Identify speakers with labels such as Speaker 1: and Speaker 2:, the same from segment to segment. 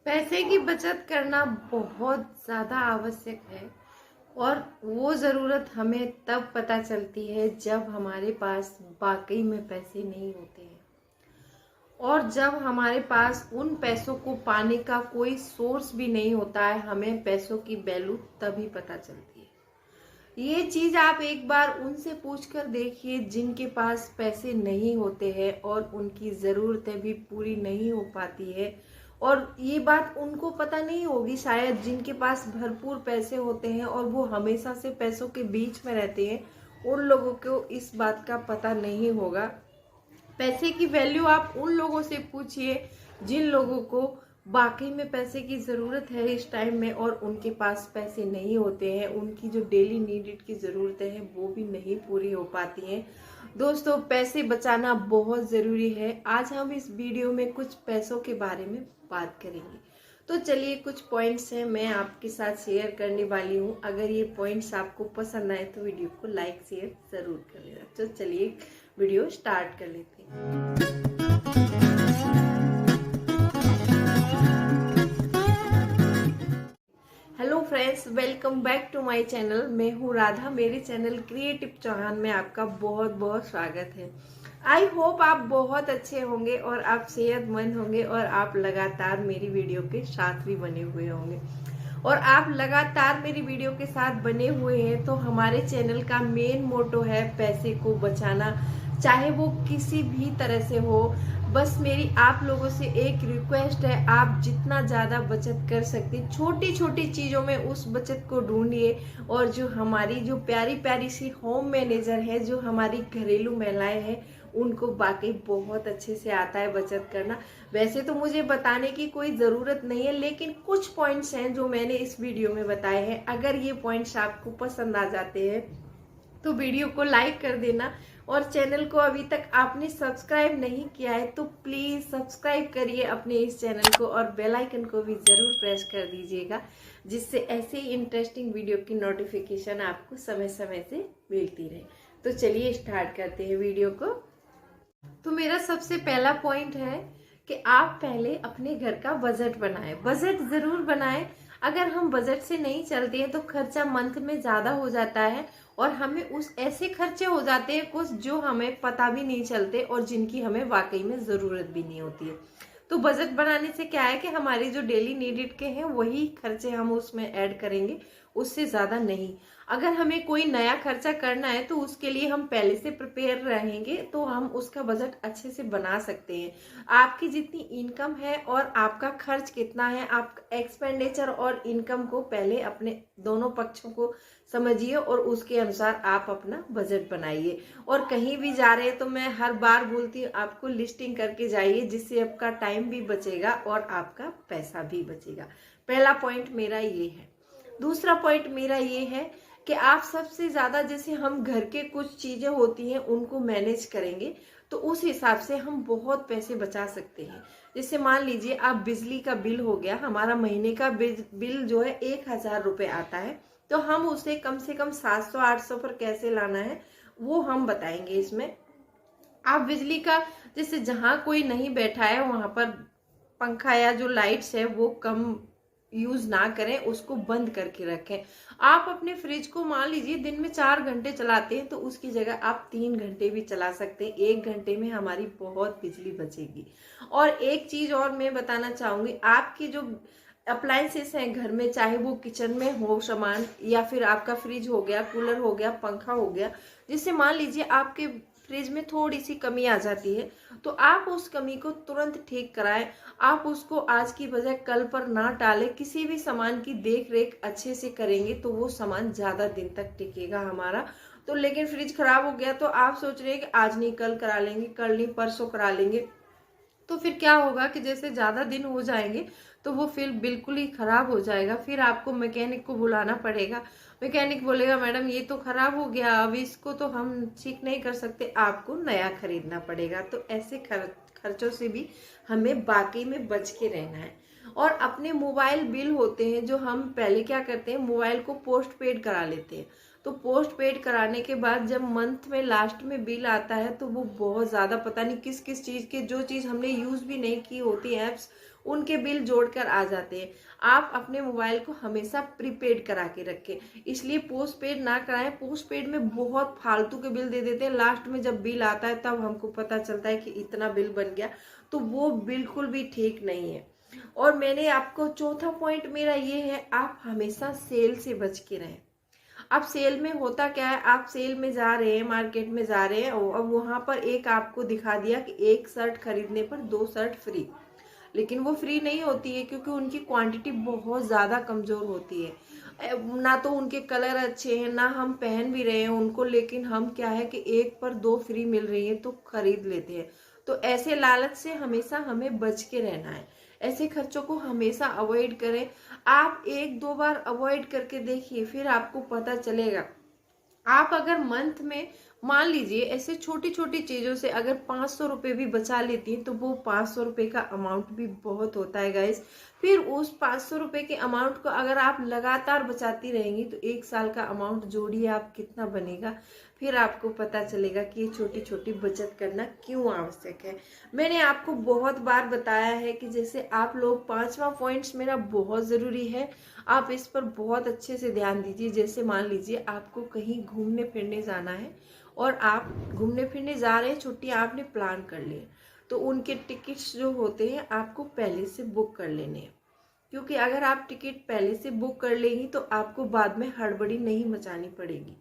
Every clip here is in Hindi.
Speaker 1: पैसे की बचत करना बहुत ज़्यादा आवश्यक है और वो ज़रूरत हमें तब पता चलती है जब हमारे पास वाकई में पैसे नहीं होते हैं और जब हमारे पास उन पैसों को पाने का कोई सोर्स भी नहीं होता है। हमें पैसों की वैल्यू तभी पता चलती है। ये चीज आप एक बार उनसे पूछ कर देखिए जिनके पास पैसे नहीं होते हैं और उनकी ज़रूरतें भी पूरी नहीं हो पाती है। और ये बात उनको पता नहीं होगी शायद, जिनके पास भरपूर पैसे होते हैं और वो हमेशा से पैसों के बीच में रहते हैं, उन लोगों को इस बात का पता नहीं होगा। पैसे की वैल्यू आप उन लोगों से पूछिए जिन लोगों को वाकई में पैसे की ज़रूरत है इस टाइम में और उनके पास पैसे नहीं होते हैं। उनकी जो डेली नीडेड की ज़रूरतें हैं वो भी नहीं पूरी हो पाती हैं। दोस्तों, पैसे बचाना बहुत ज़रूरी है। आज हम इस वीडियो में कुछ पैसों के बारे में बात करेंगे। तो चलिए, कुछ पॉइंट्स हैं मैं आपके साथ शेयर करने वाली हूँ। अगर ये पॉइंट्स आपको पसंद आए तो वीडियो को लाइक शेयर ज़रूर कर लेना। तो चलिए वीडियो स्टार्ट कर लेते हैं। Hello friends, welcome back to my channel. मैं हूँ राधा। मेरे चैनल क्रिएटिव चौहान में आपका बहुत बहुत स्वागत है। आई होप आप बहुत अच्छे होंगे और आप सेहतमंद होंगे और आप लगातार मेरी वीडियो के साथ भी बने हुए होंगे। और आप लगातार मेरी वीडियो के साथ बने हुए हैं तो हमारे चैनल का मेन मोटो है पैसे को बचाना, चाहे वो किसी भी तरह से हो। बस मेरी आप लोगों से एक रिक्वेस्ट है, आप जितना ज़्यादा बचत कर सकते छोटी छोटी चीज़ों में उस बचत को ढूंढिए। और जो हमारी जो प्यारी प्यारी सी होम मैनेजर है, जो हमारी घरेलू महिलाएं हैं, उनको वाकई बहुत अच्छे से आता है बचत करना। वैसे तो मुझे बताने की कोई ज़रूरत नहीं है, लेकिन कुछ पॉइंट्स हैं जो मैंने इस वीडियो में बताए हैं। अगर ये पॉइंट्स आपको पसंद आ जाते हैं तो वीडियो को लाइक कर देना। और चैनल को अभी तक आपने सब्सक्राइब नहीं किया है तो प्लीज़ सब्सक्राइब करिए अपने इस चैनल को और बेल आइकन को भी ज़रूर प्रेस कर दीजिएगा, जिससे ऐसे ही इंटरेस्टिंग वीडियो की नोटिफिकेशन आपको समय समय से मिलती रहे। तो चलिए स्टार्ट करते हैं वीडियो को। तो मेरा सबसे पहला पॉइंट है कि आप पहले अपने घर का बजट बनाएं। बजट जरूर बनाएं। अगर हम बजट से नहीं चलते हैं तो खर्चा मंथ में ज्यादा हो जाता है और हमें उस ऐसे खर्चे हो जाते हैं कुछ जो हमें पता भी नहीं चलते और जिनकी हमें वाकई में जरूरत भी नहीं होती है। तो बजट बनाने से क्या है कि हमारी जो डेली नीडेड के हैं वही खर्चे हम उसमें ऐड करेंगे, उससे ज्यादा नहीं। अगर हमें कोई नया खर्चा करना है तो उसके लिए हम पहले से प्रिपेयर रहेंगे तो हम उसका बजट अच्छे से बना सकते हैं। आपकी जितनी इनकम है और आपका खर्च कितना है, आप एक्सपेंडिचर और इनकम को पहले अपने दोनों पक्षों को समझिए और उसके अनुसार आप अपना बजट बनाइए। और कहीं भी जा रहे हैं तो मैं हर बार बोलती हूँ, आपको लिस्टिंग करके जाइए, जिससे आपका टाइम भी बचेगा और आपका पैसा भी बचेगा। पहला पॉइंट मेरा ये है। दूसरा पॉइंट मेरा ये है कि आप सबसे ज्यादा, जैसे हम घर के कुछ चीजें होती हैं उनको मैनेज करेंगे तो उस हिसाब से हम बहुत पैसे बचा सकते हैं। जैसे मान लीजिए आप बिजली का बिल हो गया, हमारा महीने का बिल जो है 1,000 रुपये आता है, तो हम उसे कम से कम 700-800 पर कैसे लाना है वो हम बताएंगे इसमें। आप बिजली का, जैसे जहां कोई नहीं बैठा है वहां पर पंखा या जो लाइट्स है वो कम यूज ना करें, उसको बंद करके रखें। आप अपने फ्रिज को मान लीजिए दिन में 4 घंटे चलाते हैं तो उसकी जगह आप 3 घंटे भी चला सकते हैं। 1 घंटे में हमारी बहुत बिजली बचेगी। और एक चीज और मैं बताना चाहूंगी, आपकी जो अप्लायंसेस हैं घर में, चाहे वो किचन में हो सामान या फिर आपका फ्रिज हो गया, कूलर हो गया, पंखा हो गया, जिससे मान लीजिए आपके फ्रिज में थोड़ी सी कमी आ जाती है तो आप उस कमी को तुरंत ठीक कराएं। आप उसको आज की बजाय कल पर ना टालें। किसी भी सामान की देख रेख अच्छे से करेंगे तो वो सामान ज्यादा दिन तक टिकेगा हमारा। तो लेकिन फ्रिज खराब हो गया तो आप सोच रहे हैं कि आज नहीं कल करा लेंगे, कल नहीं परसों करा लेंगे, तो फिर क्या होगा कि जैसे ज्यादा दिन हो जाएंगे तो वो फिर बिल्कुल ही खराब हो जाएगा। फिर आपको मैकेनिक को बुलाना पड़ेगा। मैकेनिक बोलेगा मैडम ये तो खराब हो गया, अब इसको तो हम ठीक नहीं कर सकते, आपको नया खरीदना पड़ेगा। तो ऐसे खर्चों से भी हमें बाकी में बच के रहना है। और अपने मोबाइल बिल होते हैं जो हम पहले क्या करते हैं, मोबाइल को पोस्ट पेड करा लेते हैं। तो पोस्ट पेड कराने के बाद जब मंथ में लास्ट में बिल आता है तो वो बहुत ज़्यादा, पता नहीं किस किस चीज़ के, जो चीज़ हमने यूज़ भी नहीं की होती ऐप्स, उनके बिल जोड़कर आ जाते हैं। आप अपने मोबाइल को हमेशा प्रीपेड करा के रखें, इसलिए पोस्ट पेड ना कराएं। पोस्ट पेड में बहुत फालतू के बिल दे देते हैं, लास्ट में जब बिल आता है तब हमको पता चलता है कि इतना बिल बन गया, तो वो बिल्कुल भी ठीक नहीं है। और मैंने आपको चौथा पॉइंट मेरा ये है, आप हमेशा सेल से बच के रहें। अब सेल में होता क्या है, आप सेल में जा रहे हैं, मार्केट में जा रहे हैं, और अब वहां पर एक आपको दिखा दिया कि एक शर्ट खरीदने पर 2 शर्ट फ्री, लेकिन वो फ्री नहीं होती है क्योंकि उनकी क्वांटिटी बहुत ज़्यादा कमज़ोर होती है। ना तो उनके कलर अच्छे हैं, ना हम पहन भी रहे हैं उनको, लेकिन हम क्या है कि एक पर 2 फ्री मिल रही है तो खरीद लेते हैं। तो ऐसे लालच से हमेशा हमें बच के रहना है, ऐसे खर्चों को हमेशा अवॉइड करें। आप 1-2 बार अवॉइड करके देखिए, फिर आपको पता चलेगा। आप अगर मंथ में मान लीजिए ऐसे छोटी छोटी चीजों से अगर 500 रुपये भी बचा लेती हैं, तो वो 500 रुपये का अमाउंट भी बहुत होता है गाइस। फिर उस 500 रुपये के अमाउंट को अगर आप लगातार बचाती रहेंगी तो 1 साल का अमाउंट जोड़िए आप कितना बनेगा, फिर आपको पता चलेगा कि ये छोटी छोटी बचत करना क्यों आवश्यक है। मैंने आपको बहुत बार बताया है कि जैसे आप लोग 5वां पॉइंट्स मेरा बहुत जरूरी है, आप इस पर बहुत अच्छे से ध्यान दीजिए। जैसे मान लीजिए आपको कहीं घूमने फिरने जाना है और आप घूमने फिरने जा रहे हैं, छुट्टियां आपने प्लान कर ली, तो उनके टिकट्स जो होते हैं आपको पहले से बुक कर लेने हैं, क्योंकि अगर आप टिकट पहले से बुक कर लेंगी तो आपको बाद में हड़बड़ी नहीं मचानी पड़ेगी।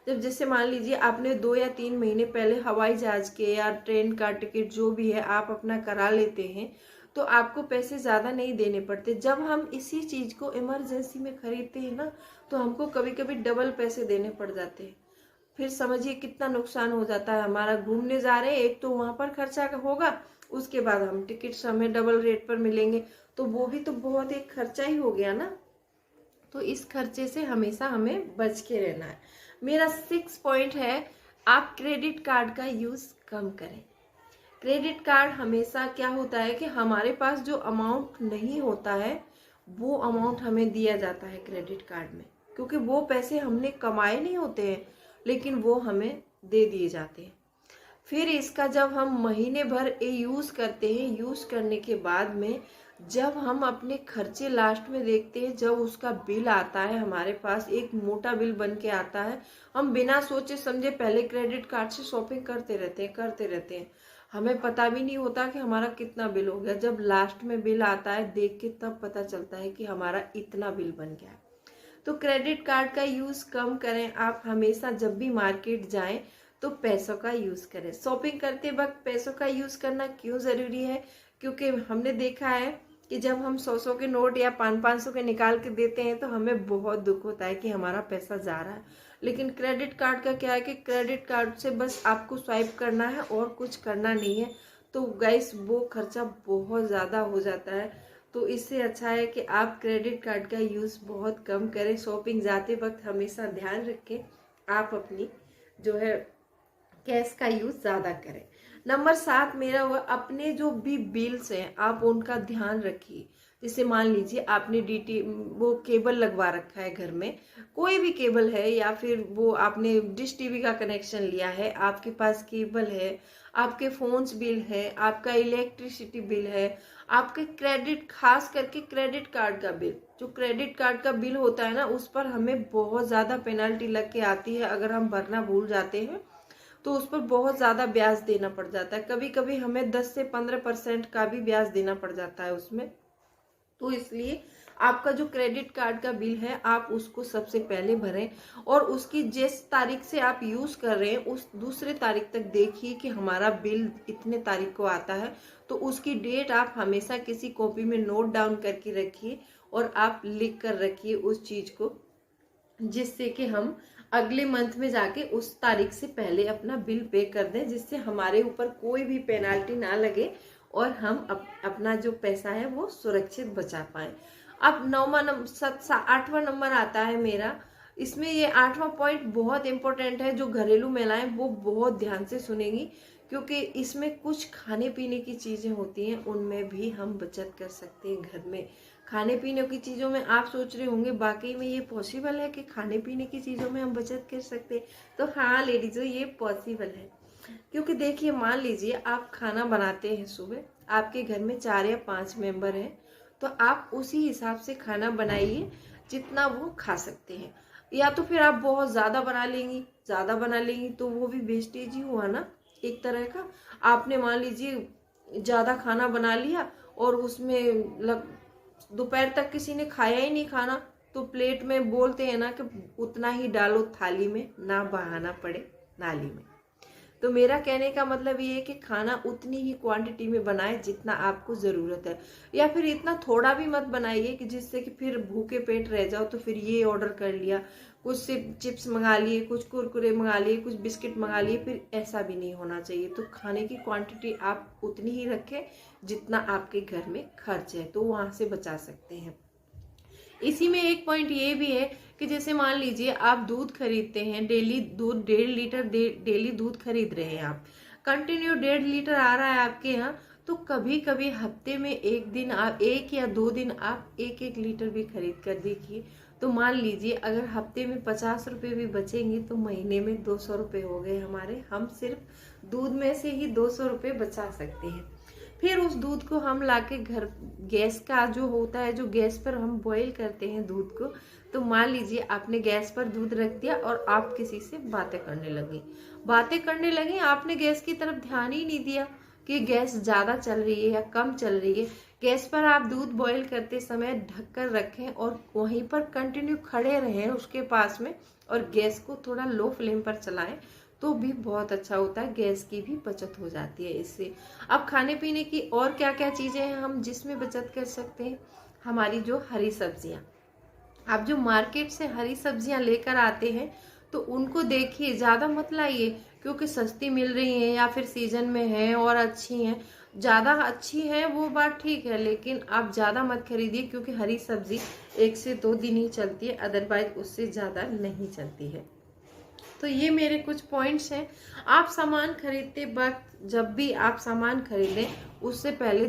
Speaker 1: जब जैसे मान लीजिए आपने 2 या 3 महीने पहले हवाई जहाज के या ट्रेन का टिकट जो भी है आप अपना करा लेते हैं, तो आपको पैसे ज़्यादा नहीं देने पड़ते। जब हम इसी चीज़ को इमरजेंसी में खरीदते हैं ना, तो हमको कभी कभी डबल पैसे देने पड़ जाते हैं। फिर समझिए कितना नुकसान हो जाता है हमारा। घूमने जा रहे हैं, एक तो वहां पर खर्चा होगा, उसके बाद हम टिकट्स हमें डबल रेट पर मिलेंगे, तो वो भी तो बहुत एक खर्चा ही हो गया ना। तो इस खर्चे से हमेशा हमें बच के रहना है। मेरा 6 पॉइंट है, आप क्रेडिट कार्ड का यूज कम करें। क्रेडिट कार्ड हमेशा क्या होता है कि हमारे पास जो अमाउंट नहीं होता है वो अमाउंट हमें दिया जाता है क्रेडिट कार्ड में, क्योंकि वो पैसे हमने कमाए नहीं होते हैं, लेकिन वो हमें दे दिए जाते हैं। फिर इसका जब हम महीने भर यूज करते हैं, यूज करने के बाद में जब हम अपने खर्चे लास्ट में देखते हैं, जब उसका बिल आता है हमारे पास, एक मोटा बिल बन के आता है, हम बिना सोचे समझे पहले क्रेडिट कार्ड से शॉपिंग करते रहते हैं, हमें पता भी नहीं होता कि हमारा कितना बिल हो गया। जब लास्ट में बिल आता है देख के तब पता चलता है कि हमारा इतना बिल बन गया है। तो क्रेडिट कार्ड का यूज कम करें। आप हमेशा जब भी मार्केट जाएं तो पैसों का यूज करें। शॉपिंग करते वक्त पैसों का यूज करना क्यों जरूरी है, क्योंकि हमने देखा है कि जब हम 100 के नोट या 500 के निकाल के देते हैं तो हमें बहुत दुख होता है कि हमारा पैसा जा रहा है। लेकिन क्रेडिट कार्ड का क्या है कि क्रेडिट कार्ड से बस आपको स्वाइप करना है और कुछ करना नहीं है, तो गाइस वो खर्चा बहुत ज़्यादा हो जाता है। तो इससे अच्छा है कि आप क्रेडिट कार्ड का यूज़ बहुत कम करें। शॉपिंग जाते वक्त हमेशा ध्यान रखें आप अपनी जो है कैश का यूज ज्यादा करें। नंबर 7 मेरा हुआ, अपने जो भी बिल्स हैं आप उनका ध्यान रखिए। जैसे मान लीजिए आपने डीटी वो केबल लगवा रखा है घर में, कोई भी केबल है, या फिर वो आपने डिश टीवी का कनेक्शन लिया है, आपके पास केबल है, आपके फोन्स बिल है, आपका इलेक्ट्रिसिटी बिल है, आपके क्रेडिट, खास करके क्रेडिट कार्ड का बिल, जो क्रेडिट कार्ड का बिल होता है ना, उस पर हमें बहुत ज्यादा पेनल्टी लग के आती है। अगर हम भरना भूल जाते हैं तो उस पर बहुत ज्यादा ब्याज देना पड़ जाता है। कभी कभी हमें 10 से 15% का भी ब्याज देना पड़ जाता है उसमें। तो इसलिए आपका जो क्रेडिट कार्ड का बिल है आप उसको सबसे पहले भरें, और उसकी जिस तारीख से आप यूज कर रहे हैं उस दूसरे तारीख तक देखिए कि हमारा बिल इतने तारीख को आता है, तो उसकी डेट आप हमेशा किसी कॉपी में नोट डाउन करके रखिए और आप लिख कर रखिए उस चीज को, जिससे कि हम अगले मंथ में जाके उस तारीख से पहले अपना बिल पे कर दें, जिससे हमारे ऊपर कोई भी पेनाल्टी ना लगे और हम अपना जो पैसा है वो सुरक्षित बचा पाए। अब 8वां नंबर आता है मेरा। इसमें ये 8वां पॉइंट बहुत इंपॉर्टेंट है, जो घरेलू महिलाएं वो बहुत ध्यान से सुनेंगी, क्योंकि इसमें कुछ खाने पीने की चीजें होती हैं, उनमें भी हम बचत कर सकते हैं। घर में खाने पीने की चीजों में आप सोच रहे होंगे वाकई में ये पॉसिबल है कि खाने पीने की चीजों में हम बचत कर सकते हैं? तो हाँ लेडीजों, ये पॉसिबल है। क्योंकि देखिए मान लीजिए आप खाना बनाते हैं सुबह, आपके घर में 4 या 5 मेंबर हैं, तो आप उसी हिसाब से खाना बनाइए जितना वो खा सकते हैं। या तो फिर आप बहुत ज़्यादा बना लेंगी तो वो भी वेस्टेज ही हुआ ना एक तरह का। आपने मान लीजिए ज़्यादा खाना बना लिया और उसमें दोपहर तक किसी ने खाया ही नहीं खाना, तो प्लेट में बोलते हैं ना कि उतना ही डालो थाली में, ना बहाना पड़े नाली में। तो मेरा कहने का मतलब ये है कि खाना उतनी ही क्वांटिटी में बनाएं जितना आपको ज़रूरत है, या फिर इतना थोड़ा भी मत बनाइए कि जिससे कि फिर भूखे पेट रह जाओ तो फिर ये ऑर्डर कर लिया, कुछ से चिप्स मंगा लिए, कुछ कुरकुरे मंगा लिए, कुछ बिस्किट मंगा लिए, फिर ऐसा भी नहीं होना चाहिए। तो खाने की क्वांटिटी आप उतनी ही रखें जितना आपके घर में खर्च है, तो वहाँ से बचा सकते हैं। इसी में एक पॉइंट ये भी है कि जैसे मान लीजिए आप दूध खरीदते हैं, डेली दूध 1.5 लीटर डेली दूध खरीद रहे हैं, आप कंटिन्यू 1.5 लीटर आ रहा है आपके यहाँ, तो कभी कभी हफ्ते में एक दिन आप 1 या 2 दिन आप 1-1 लीटर भी खरीद कर देखिए। तो मान लीजिए अगर हफ्ते में 50 रुपए भी बचेंगे तो महीने में 200 रुपए हो गए हमारे। हम सिर्फ दूध में से ही 200 रुपए बचा सकते हैं। फिर उस दूध को हम लाके घर, गैस का जो होता है, जो गैस पर हम बॉईल करते हैं दूध को, तो मान लीजिए आपने गैस पर दूध रख दिया और आप किसी से बातें करने लगी, आपने गैस की तरफ ध्यान ही नहीं दिया कि गैस ज्यादा चल रही है या कम चल रही है। गैस पर आप दूध बॉईल करते समय ढककर रखें और वहीं पर कंटिन्यू खड़े रहें उसके पास में, और गैस को थोड़ा लो फ्लेम पर चलाएं, तो भी बहुत अच्छा होता है, गैस की भी बचत हो जाती है इससे। अब खाने पीने की और क्या क्या चीजें हैं हम जिसमें बचत कर सकते हैं, हमारी जो हरी सब्जियां, आप जो मार्केट से हरी सब्जियां लेकर आते हैं तो उनको देखिए, ज्यादा मत लाइए, क्योंकि सस्ती मिल रही हैं या फिर सीजन में है और अच्छी हैं। ज्यादा अच्छी है वो बात ठीक है, लेकिन आप ज्यादा मत खरीदिए, क्योंकि हरी सब्जी 1 से 2 दिन ही चलती है, अदरवाइज उससे ज्यादा नहीं चलती है। तो ये मेरे कुछ पॉइंट्स हैं। आप सामान खरीदते वक्त, जब भी आप सामान खरीदें उससे पहले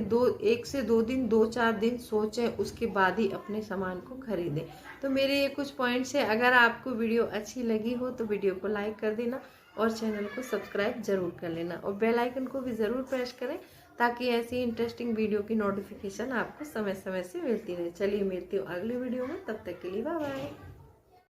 Speaker 1: 1 से 2 दिन, 2-4 दिन सोचें, उसके बाद ही अपने सामान को खरीदें। तो मेरे ये कुछ पॉइंट्स हैं। अगर आपको वीडियो अच्छी लगी हो तो वीडियो को लाइक कर देना और चैनल को सब्सक्राइब जरूर कर लेना, और बेल आइकन को भी जरूर प्रेस करें ताकि ऐसी इंटरेस्टिंग वीडियो की नोटिफिकेशन आपको समय समय से मिलती रहे। चलिए मिलती हूँ अगली वीडियो में, तब तक के लिए बाय बाय।